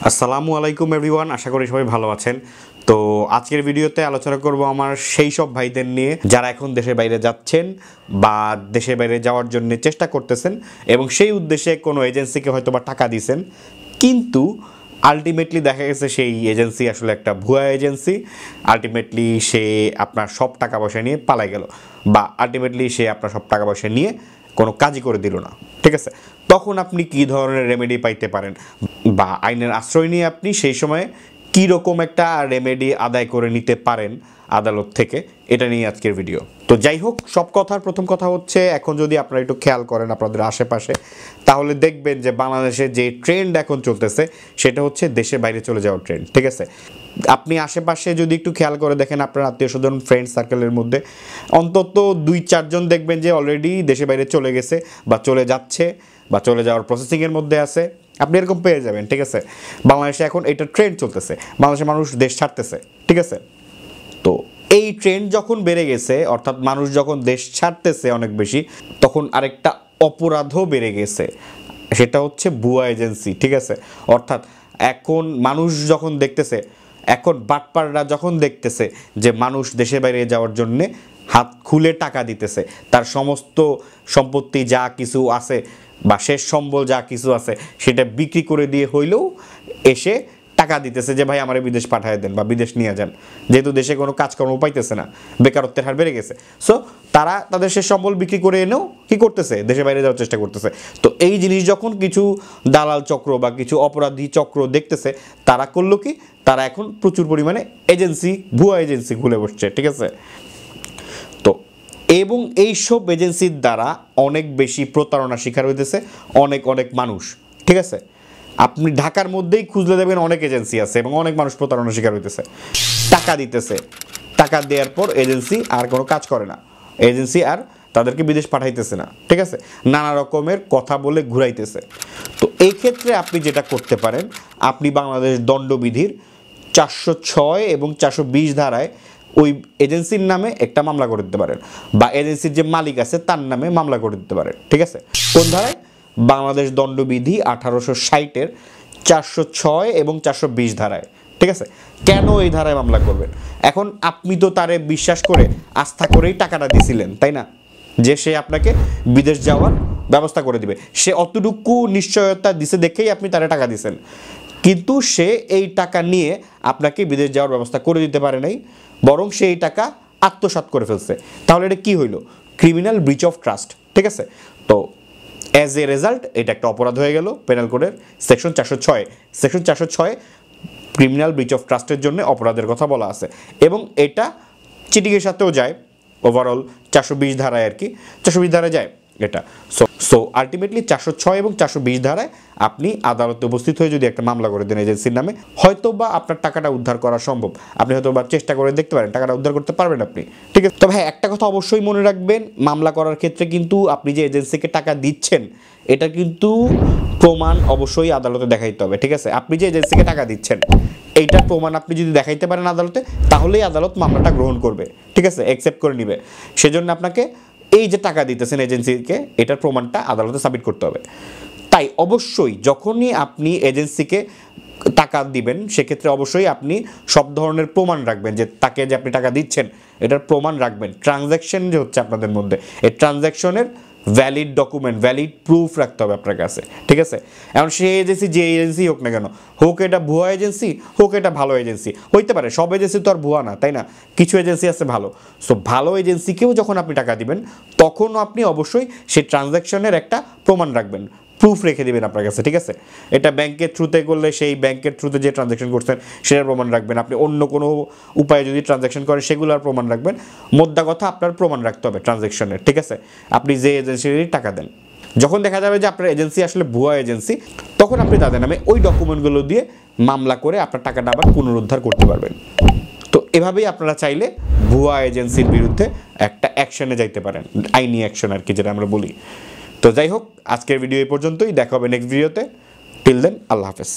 আসসালামু আলাইকুম এভরিওয়ান, আশা করি সবাই ভালো আছেন। তো আজকের ভিডিওতে আলোচনা করব আমার সেই সব ভাইদের নিয়ে যারা এখন দেশের বাইরে যাচ্ছেন বা দেশের বাইরে যাওয়ার জন্য চেষ্টা করতেছেন এবং সেই উদ্দেশ্যে কোনো এজেন্সিকে হয়তো বা টাকা দিয়েছেন, কিন্তু আলটিমেটলি দেখা গেছে সেই এজেন্সি আসলে একটা ভুয়া এজেন্সি। আলটিমেটলি সে আপনার সব টাকা পয়সা নিয়ে পালাই গেল, বা আলটিমেটলি সে আপনার সব টাকা পয়সা নিয়ে কোনো কাজই করে দিল না। ঠিক আছে, তখন আপনি কী ধরনের রেমেডি পাইতে পারেন বা আইনের আশ্রয় নিয়ে আপনি সেই সময় কী রকম একটা রেমেডি আদায় করে নিতে পারেন আদালত থেকে, এটা নিয়ে আজকের ভিডিও। তো যাই হোক, সব কথার প্রথম কথা হচ্ছে, এখন যদি আপনারা একটু খেয়াল করেন আপনাদের আশেপাশে, তাহলে দেখবেন যে বাংলাদেশে যে ট্রেন্ড এখন চলতেছে সেটা হচ্ছে দেশের বাইরে চলে যাওয়ার ট্রেন্ড। ঠিক আছে, আপনি আশেপাশে যদি একটু খেয়াল করে দেখেন আপনার আত্মীয় স্বজন ফ্রেন্ড সার্কেলের মধ্যে অন্তত 2-4 জন দেখবেন যে অলরেডি দেশের বাইরে চলে গেছে বা চলে যাচ্ছে বা চলে যাওয়ার প্রসেসিংয়ের মধ্যে আছে। আপনি এরকম পেয়ে যাবেন। ঠিক আছে, বাংলাদেশে এখন এটা ট্রেন্ড চলতেছে, বাংলাদেশের মানুষ দেশ ছাড়তেছে। ঠিক আছে, তো এই ট্রেন্ড যখন বেড়ে গেছে, অর্থাৎ মানুষ যখন দেশ ছাড়তেছে অনেক বেশি, তখন আরেকটা অপরাধও বেড়ে গেছে, সেটা হচ্ছে ভুয়া এজেন্সি। ঠিক আছে, অর্থাৎ এখন মানুষ যখন দেখতেছে, এখন বাটপাররা যখন দেখতেছে যে মানুষ দেশের বাইরে যাওয়ার জন্যে হাত খুলে টাকা দিতেছে, তার সমস্ত সম্পত্তি যা কিছু আছে বা শেষ সম্বল যা কিছু আছে সেটা বিক্রি করে দিয়ে হইলেও এসে টাকা দিতেছে যে ভাই আমার বিদেশ পাঠিয়ে দেন বা বিদেশ নিয়ে যান, যেহেতু দেশে কোনো কাজকর্ম পাইতেছে না, বেকারত্বের হার বেড়ে গেছে। সো তারা তাদের শেষ সম্বল বিক্রি করে এনেও কী করতেছে, দেশের বাইরে যাওয়ার চেষ্টা করতেছে। তো এই জিনিস যখন কিছু দালাল চক্র বা কিছু অপরাধী চক্র দেখতেছে, তারা করলো কি, তারা এখন প্রচুর পরিমাণে এজেন্সি, ভুয়া এজেন্সি খুলে বসছে। ঠিক আছে, তো এবং এইসব এজেন্সির দ্বারা অনেক বেশি প্রতারণা শিকার হইতেছে অনেক অনেক মানুষ। ঠিক আছে, আপনি ঢাকার মধ্যেই খুঁজলে দেখবেন অনেক এজেন্সি আছে এবং অনেক মানুষ প্রতারণা শিকার হইতেছে, টাকা দিতেছে, টাকা দেওয়ার পর এজেন্সি আর কোনো কাজ করে না, এজেন্সি আর তাদেরকে বিদেশ পাঠাইতেছে না। ঠিক আছে, নানা রকমের কথা বলে ঘুরাইতেছে। তো এই ক্ষেত্রে আপনি যেটা করতে পারেন, আপনি বাংলাদেশ দণ্ডবিধির 406 এবং 420 ধারায় ওই এজেন্সির নামে একটা মামলা করে দিতে পারেন, বা এজেন্সির যে মালিক আছে তার নামে মামলা করে দিতে পারেন। ঠিক আছে, কোন ধারায়? বাংলাদেশ দণ্ডবিধি 1860-এর 406 এবং 420 ধারায়। ঠিক আছে, কেন এই ধারায় মামলা করবেন? এখন আপনি তো তারে বিশ্বাস করে আস্থা করেই টাকাটা দিছিলেন, তাই না, যে সে আপনাকে বিদেশ যাওয়ার ব্যবস্থা করে দিবে, সে অতটুকু নিশ্চয়তা দিছে দেখেই আপনি তারে টাকা দিছেন, কিন্তু সে এই টাকা নিয়ে আপনাকে বিদেশ যাওয়ার ব্যবস্থা করে দিতে পারে নাই, বরং সে এই টাকা আত্মসাৎ করে ফেলছে। তাহলে এটা কি হইল? Criminal breach of trust. ঠিক আছে, তো অ্যাজ এ রেজাল্ট এটা একটা অপরাধ হয়ে গেল পেনাল কোডের সেকশন 406 ক্রিমিনাল ব্রিচ অফ ট্রাস্টের জন্য অপরাধের কথা বলা আছে, এবং এটা চিটিংয়ের সাথেও যায়, ওভারঅল 420 ধারায় আর কি, 420 ধারায় যায় এটা। সো আলটিমেটলি 406 এবং 420 ধারায় আপনি আদালতে উপস্থিত হয়ে যদি একটা মামলা করে দেন এজেন্সির নামে, হয়তো বা আপনার টাকাটা উদ্ধার করা সম্ভব, আপনি হয়তো বা চেষ্টা করে দেখতে পারেন, টাকাটা উদ্ধার করতে পারবেন আপনি। ঠিক আছে, তবে হ্যাঁ, একটা কথা অবশ্যই মনে রাখবেন, মামলা করার ক্ষেত্রে কিন্তু আপনি যে এজেন্সিকে টাকা দিচ্ছেন এটা কিন্তু প্রমাণ অবশ্যই আদালতে দেখাইতে হবে। ঠিক আছে, আপনি যে এজেন্সিকে টাকা দিচ্ছেন এইটার প্রমাণ আপনি যদি দেখাইতে পারেন আদালতে, তাহলেই আদালত মামলাটা গ্রহণ করবে। ঠিক আছে, অ্যাকসেপ্ট করে নিবে। সেজন্য আপনাকে এই যে টাকা দিতেছেন এজেন্সিকে, এটার প্রমাণটা আদালতে সাবমিট করতে হবে। তাই অবশ্যই যখনই আপনি এজেন্সিকে টাকা দিবেন, সেক্ষেত্রে অবশ্যই আপনি সব ধরনের প্রমাণ রাখবেন, যে তাকে যে আপনি টাকা দিচ্ছেন এটার প্রমাণ রাখবেন। ট্রানজ্যাকশন যে হচ্ছে আপনাদের মধ্যে, এই ট্রানজ্যাকশনের ভ্যালিড ডকুমেন্ট, ভ্যালিড প্রুফ রাখতে হবে আপনার কাছে। ঠিক আছে, এখন সেই এজেন্সি যে এজেন্সি হোক না কেন, হোক এটা ভুয়া এজেন্সি হোক এটা ভালো এজেন্সি, হইতে পারে সব এজেন্সি তো আর ভুয়া না, তাই না, কিছু এজেন্সি আছে ভালো। সো ভালো এজেন্সিকেও যখন আপনি টাকা দিবেন, তখনও আপনি অবশ্যই সেই ট্রানজ্যাকশনের একটা প্রমাণ রাখবেন, প্রুফ রেখে দেবেন আপনার কাছে। ঠিক আছে, এটা ব্যাংকের থ্রুতে করলে সেই ব্যাংকের থ্রুতে যে ট্রানজ্যাকশন করছেন সেটার প্রমাণ রাখবেন, আপনি অন্য কোনো উপায়ে যদি ট্রানজ্যাকশন করেন সেগুলোর প্রমাণ রাখবেন। মোদ্দা কথা আপনার প্রমাণ রাখতে হবে ট্রানজ্যাকশনের। ঠিক আছে, আপনি যে এজেন্সির টাকা দেন, যখন দেখা যাবে যে আপনার এজেন্সি আসলে ভুয়া এজেন্সি, তখন আপনি তাদের নামে ওই ডকুমেন্টগুলো দিয়ে মামলা করে আপনার টাকাটা আবার পুনরুদ্ধার করতে পারবেন। তো এভাবেই আপনারা চাইলে ভুয়া এজেন্সির বিরুদ্ধে একটা অ্যাকশনে যাইতে পারেন, আইনি অ্যাকশন আর কি, যেটা আমরা বলি। তো যাই হোক, আজকের ভিডিও এই পর্যন্তই, দেখা হবে নেক্সট ভিডিওতে। টিল দেন, আল্লাহ হাফেজ।